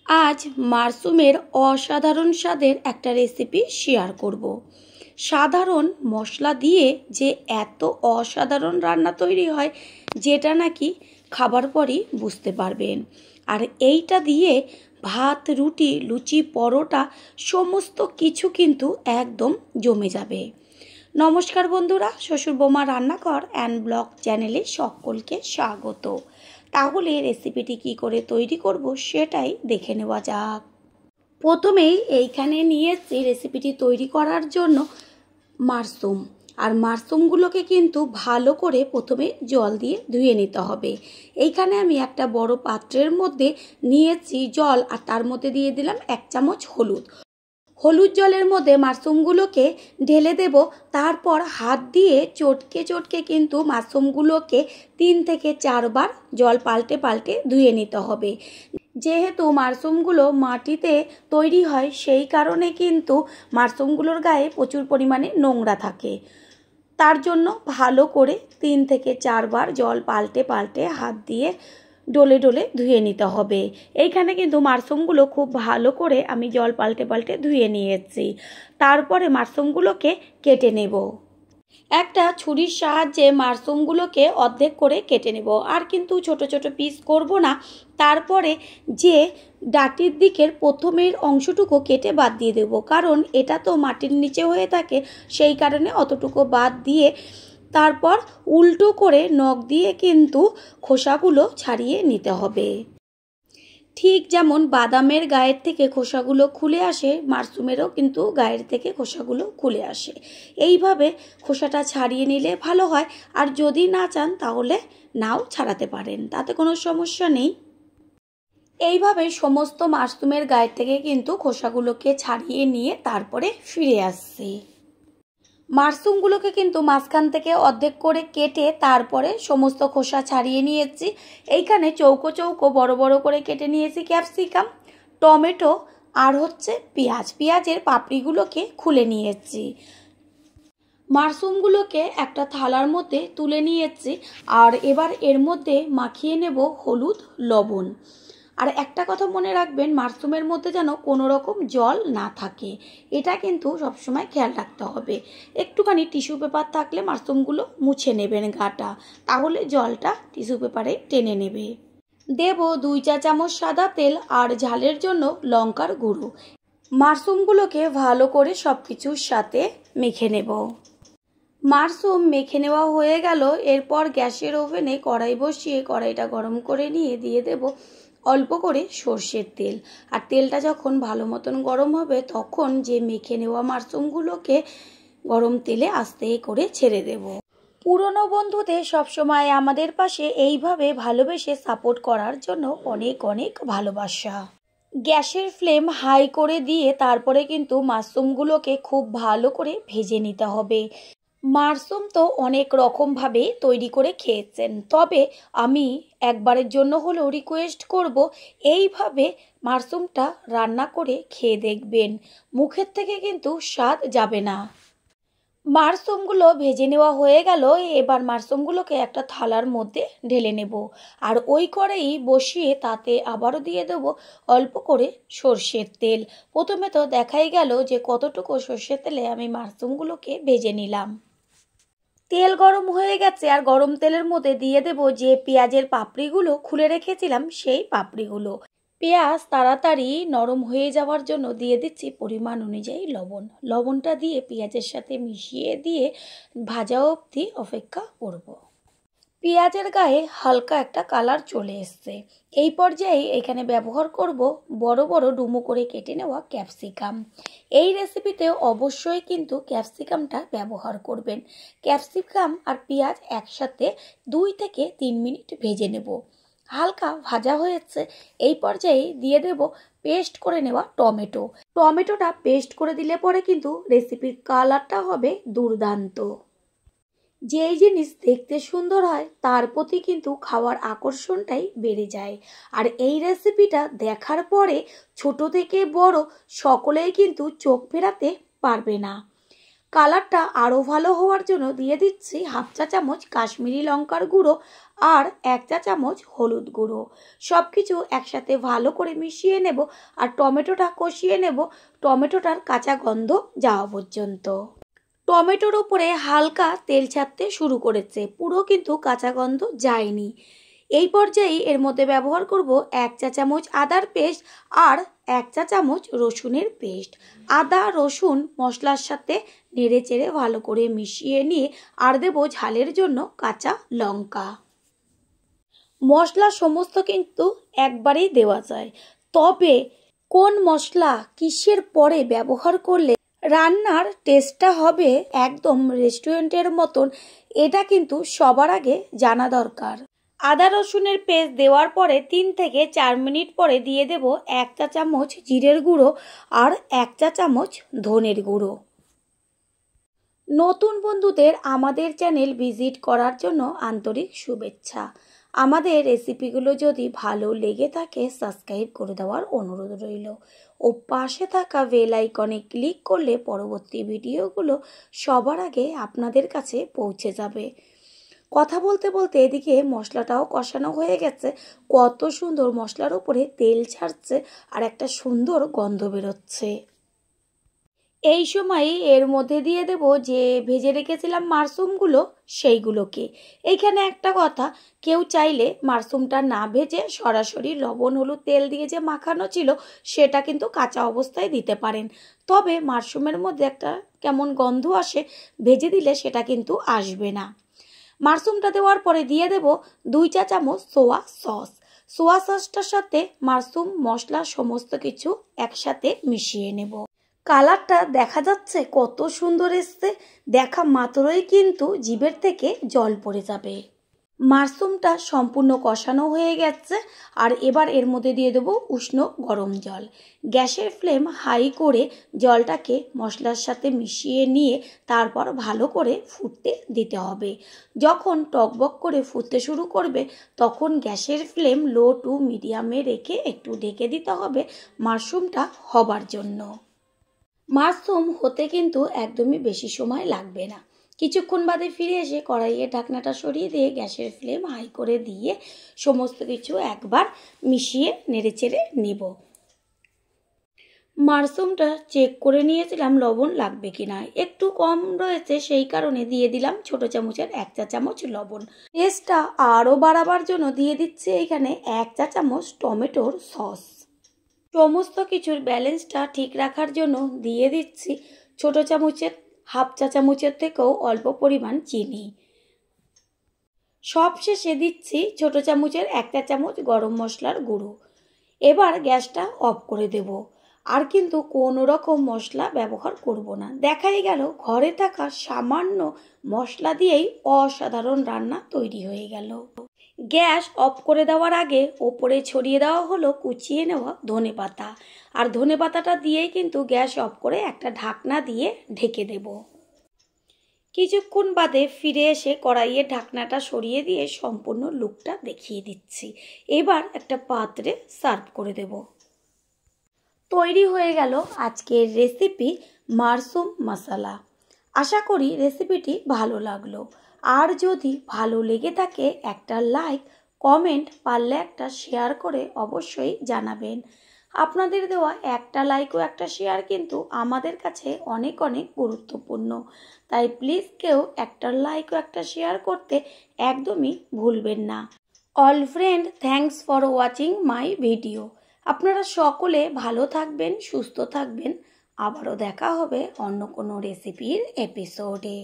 আজ মাশরুমের অসাধারণ স্বাদের একটা রেসিপি শেয়ার করব। সাধারণ মশলা দিয়ে যে এত অসাধারণ রান্না তৈরি হয় যেটা নাকি খাবার পরই বুঝতে পারবেন। আর এইটা দিয়ে ভাত, রুটি, লুচি, পরোটা সমস্ত কিছু কিন্তু একদম জমে যাবে। নমস্কার বন্ধুরা, শ্বশুর বৌমা রান্নাঘর অ্যান্ড ব্লগ চ্যানেলে সকলকে স্বাগত। তাহলে রেসিপিটি কি করে তৈরি করব সেটাই দেখে নেওয়া যাক। প্রথমেই এইখানে নিয়েছি রেসিপিটি তৈরি করার জন্য মাশরুম। আর মাশরুমগুলোকে কিন্তু ভালো করে প্রথমে জল দিয়ে ধুয়ে নিতে হবে। এইখানে আমি একটা বড় পাত্রের মধ্যে নিয়েছি জল, আর তার মধ্যে দিয়ে দিলাম 1 চামচ হলুদ। হলুদ জলের মধ্যে মাশরুমগুলোকে ঢেলে দেব। তারপর হাত দিয়ে চটকে চটকে কিন্তু মাশরুমগুলোকে 3 থেকে 4 বার জল পাল্টে পাল্টে ধুয়ে নিতে হবে। যেহেতু মাশরুমগুলো মাটিতে তৈরি হয় সেই কারণে কিন্তু মাশরুমগুলোর গায়ে প্রচুর পরিমাণে নোংরা থাকে। তার জন্য ভালো করে 3 থেকে 4 বার জল পাল্টে পাল্টে হাত দিয়ে ডলে ডলে ধুয়ে নিতে হবে। এইখানে কিন্তু মাশরুমগুলো খুব ভালো করে আমি জল পাল্টে পাল্টে ধুয়ে নিয়েছি। তারপরে মাশরুমগুলোকে কেটে নেব। একটা ছুরির সাহায্যে মাশরুমগুলোকে অর্ধেক করে কেটে নেব, আর কিন্তু ছোট ছোট পিস করব না। তারপরে যে ডাটির দিকের প্রথমের অংশটুকু কেটে বাদ দিয়ে দেব, কারণ এটা তো মাটির নিচে হয়ে থাকে, সেই কারণে অতটুকু বাদ দিয়ে তারপর উল্টো করে নখ দিয়ে কিন্তু খোসাগুলো ছাড়িয়ে নিতে হবে। ঠিক যেমন বাদামের গায়ের থেকে খোসাগুলো খুলে আসে, মাশরুমেরও কিন্তু গায়ের থেকে খোসাগুলো খুলে আসে। এইভাবে খোসাটা ছাড়িয়ে নিলে ভালো হয়, আর যদি না চান তাহলে নাও ছাড়াতে পারেন, তাতে কোনো সমস্যা নেই। এইভাবে সমস্ত মাশরুমের গায়ের থেকে কিন্তু খোসাগুলোকে ছাড়িয়ে নিয়ে তারপরে ফিরে আসছি। মাশরুমগুলোকে কিন্তু মাঝখান থেকে অর্ধেক করে কেটে তারপরে সমস্ত খোসা ছাড়িয়ে নিয়েছি। এইখানে চৌকো চৌকো বড় বড় করে কেটে নিয়েছি ক্যাপসিকাম, টমেটো আর পেঁয়াজের পাপড়িগুলোকে খুলে নিয়েছি। মাশরুমগুলোকে একটা থালার মধ্যে তুলে নিয়েছি, আর এবার এর মধ্যে মাখিয়ে নেব হলুদ, লবণ। আর একটা কথা মনে রাখবেন, মাশরুমের মধ্যে যেন কোনো রকম জল না থাকে, এটা কিন্তু সবসময় খেয়াল রাখতে হবে। একটুখানি টিস্যু পেপার থাকলে মাশরুমগুলো মুছে নেবেন গাটা, তাহলে জলটা টিস্যু পেপারে টেনে নেবে। দেব 2 চা চামচ সাদা তেল, আর ঝালের জন্য লঙ্কার গুঁড়ো। মাশরুমগুলোকে ভালো করে সব কিছুর সাথে মেখে নেব। মাশরুম মেখে নেওয়া হয়ে গেল। এরপর গ্যাসের ওভেনে কড়াই বসিয়ে কড়াইটা গরম করে নিয়ে দিয়ে দেব অল্প করে সর্ষের তেল। আর তেলটা যখন ভালো মতন গরম হবে তখন যে মেখে নেওয়া মাশরুমগুলোকে গরম তেলে আস্তে করে ছেড়ে দেব। পুরনো বন্ধুদের সবসময় আমাদের পাশে এইভাবে ভালোবেসে সাপোর্ট করার জন্য অনেক অনেক ভালোবাসা। গ্যাসের ফ্লেম হাই করে দিয়ে তারপরে কিন্তু মাশরুমগুলোকে খুব ভালো করে ভেজে নিতে হবে। মাশরুম তো অনেক রকমভাবে তৈরি করে খেয়েছেন, তবে আমি একবারের জন্য হলেও রিকোয়েস্ট করব এইভাবে মাশরুমটা রান্না করে খেয়ে দেখবেন, মুখের থেকে কিন্তু স্বাদ যাবে না। মাশরুমগুলো ভেজে নেওয়া হয়ে গেল। এবার মাশরুমগুলোকে একটা থালার মধ্যে ঢেলে নেব, আর ওই কড়াই বসিয়ে তাতে আবারও দিয়ে দেব অল্প করে সর্ষের তেল। প্রথমে তো দেখাই গেল যে কতটুকু সর্ষের তেলে আমি মাশরুমগুলোকে ভেজে নিলাম। তেল গরম হয়ে গেছে, আর গরম তেলের মধ্যে দিয়ে দেব যে পেঁয়াজের পাপড়িগুলো খুলে রেখেছিলাম সেই পাপড়িগুলো। পেঁয়াজ তাড়াতাড়ি নরম হয়ে যাওয়ার জন্য দিয়ে দিচ্ছি পরিমাণ অনুযায়ী লবণ। লবণটা দিয়ে পেঁয়াজের সাথে মিশিয়ে দিয়ে ভাজা অবধি অপেক্ষা করব। পেঁয়াজের গায়ে হালকা একটা কালার চলে এসছে। এই পর্যায়ে এখানে ব্যবহার করব বড় বড় ডুমো করে কেটে নেওয়া ক্যাপসিকাম। এই রেসিপিতে অবশ্যই কিন্তু ক্যাপসিকামটা ব্যবহার করবেন। ক্যাপসিকাম আর পেঁয়াজ একসাথে 2 থেকে 3 মিনিট ভেজে নেব। হালকা ভাজা হয়েছে, এই পর্যায়ে দিয়ে দেব পেস্ট করে নেওয়া টমেটো। টমেটোটা পেস্ট করে দিলে পরে কিন্তু রেসিপির কালারটা হবে দুর্দান্ত। যেই জিনিস দেখতে সুন্দর হয় তার প্রতি কিন্তু খাওয়ার আকর্ষণটাই বেড়ে যায়। আর এই রেসিপিটা দেখার পরে ছোট থেকে বড় সকলেই কিন্তু চোখ ফেরাতে পারবে না। কালারটা আরও ভালো হওয়ার জন্য দিয়ে দিচ্ছি 1/2 চা চামচ কাশ্মীরি লঙ্কার গুঁড়ো আর 1 চা চামচ হলুদ গুঁড়ো। সব কিছু একসাথে ভালো করে মিশিয়ে নেব আর টমেটোটা কষিয়ে নেব টমেটোটার কাঁচা গন্ধ যাওয়া পর্যন্ত। টমেটোর উপরে হালকা তেল ছাড়তে শুরু করেছে, পুরো কিন্তু কাঁচা গন্ধ যায়নি। এই পর্যায়ে এর মধ্যে ব্যবহার করব 1 চা চামচ আদার পেস্ট আর 1 চা চামচ রসুনের পেস্ট। আদা রসুন মশলার সাথে নেড়ে চেড়ে ভালো করে মিশিয়ে নিয়ে আর দেবো ঝালের জন্য কাঁচা লঙ্কা। মশলা সমস্ত কিন্তু একবারেই দেওয়া যায়, তবে কোন মশলা কিসের পরে ব্যবহার করলে রান্নার টেস্টটা হবে একদম রেস্টুরেন্টের মতন, এটা কিন্তু সবার আগে জানা দরকার। আদা রসুনের পেস্ট দেওয়ার পরে 3 থেকে 4 মিনিট পরে দিয়ে দেব 1 চা চামচ জিরের গুঁড়ো আর 1 চা চামচ ধনের গুঁড়ো। নতুন বন্ধুদের আমাদের চ্যানেল ভিজিট করার জন্য আন্তরিক শুভেচ্ছা। আমাদের রেসিপিগুলো যদি ভালো লেগে থাকে সাবস্ক্রাইব করে দেওয়ার অনুরোধ রইল ও পাশে থাকা বেল আইকনে ক্লিক করলে পরবর্তী ভিডিওগুলো সবার আগে আপনাদের কাছে পৌঁছে যাবে। কথা বলতে বলতে এদিকে মশলাটাও কষানো হয়ে গেছে, কত সুন্দর মশলার উপরে তেল ছাড়ছে আর একটা সুন্দর গন্ধ বেরোচ্ছে। এই সময় এর মধ্যে দিয়ে দেব যে ভেজে রেখেছিলাম মাশরুমগুলো, সেইগুলোকে। এইখানে একটা কথা, কেউ চাইলে মাশরুমটা না ভেজে সরাসরি লবণ হলুদ তেল দিয়ে যে মাখানো ছিল সেটা কিন্তু কাঁচা অবস্থায় দিতে পারেন, তবে মাশরুমের মধ্যে একটা কেমন গন্ধ আসে, ভেজে দিলে সেটা কিন্তু আসবে না। মাশরুমটা দেওয়ার পরে দিয়ে দেব 2 চা চামচ সোয়া সস। সোয়া সসটার সাথে মাশরুম মশলা সমস্ত কিছু একসাথে মিশিয়ে নেব। কালারটা দেখা যাচ্ছে কত সুন্দর এসছে, দেখা মাত্রই কিন্তু জিভের থেকে জল পড়ে যাবে। মাশরুমটা সম্পূর্ণ কষানো হয়ে গেছে আর এবার এর মধ্যে দিয়ে দেবো উষ্ণ গরম জল। গ্যাসের ফ্লেম হাই করে জলটাকে মশলার সাথে মিশিয়ে নিয়ে তারপর ভালো করে ফুটতে দিতে হবে। যখন টকবক করে ফুটতে শুরু করবে তখন গ্যাসের ফ্লেম লো টু মিডিয়ামে রেখে একটু ঢেকে দিতে হবে মাশরুমটা হবার জন্য। মাশরুম হতে কিন্তু একদমই বেশি সময় লাগবে না। কিছুক্ষণ বাদে ফিরে এসে কড়াইয়ে ঢাকনাটা সরিয়ে দিয়ে গ্যাসের ফ্লেম হাই করে দিয়ে সমস্ত কিছু একবার মিশিয়ে নেড়েচেড়ে নেব। মাশরুমটা চেক করে নিয়েছিলাম লবণ লাগবে কিনা, একটু কম রয়েছে সেই কারণে দিয়ে দিলাম ছোট চামচের 1 চা চামচ লবণ। টেস্টটা আরও বাড়াবার জন্য দিয়ে দিচ্ছি এখানে 1 চা চামচ টমেটোর সস। সমস্ত কিছুর ব্যালেন্সটা ঠিক রাখার জন্য দিয়ে দিচ্ছি ছোট চামচের 1/2 চা চামচের থেকেও অল্প পরিমাণ চিনি। সব শেষে দিচ্ছি ছোট চামচের 1 চা চামচ গরম মশলার গুঁড়ো। এবার গ্যাসটা অফ করে দেব, আর কিন্তু কোনো রকম মশলা ব্যবহার করব না। দেখাই গেল ঘরে থাকা সামান্য মশলা দিয়েই অসাধারণ রান্না তৈরি হয়ে গেল। গ্যাস অফ করে দেওয়ার আগে ওপরে ছড়িয়ে দেওয়া হলো কুচিয়ে নেওয়া ধনেপাতা, আর ধনেপাতাটা দিয়েই কিন্তু গ্যাস অফ করে একটা ঢাকনা দিয়ে ঢেকে দেব। কিছুক্ষণ বাদে ফিরে এসে কড়াইয়ের ঢাকনাটা সরিয়ে দিয়ে সম্পূর্ণ লুকটা দেখিয়ে দিচ্ছি। এবার একটা পাত্রে সার্ভ করে দেব। তৈরি হয়ে গেল আজকের রেসিপি মাশরুম মশলা। আশা করি রেসিপিটি ভালো লাগলো, আর যদি ভালো লেগে থাকে একটা লাইক কমেন্ট পারলে একটা শেয়ার করে অবশ্যই জানাবেন। আপনাদের দেওয়া একটা লাইক ও একটা শেয়ার কিন্তু আমাদের কাছে অনেক অনেক গুরুত্বপূর্ণ, তাই প্লিজ কেউ একটা লাইক ও একটা শেয়ার করতে একদমই ভুলবেন না। All friend, thanks for watching my video. আপনারা সকলে ভালো থাকবেন, সুস্থ থাকবেন। আবারও দেখা হবে অন্য কোনো রেসিপির এপিসোডে।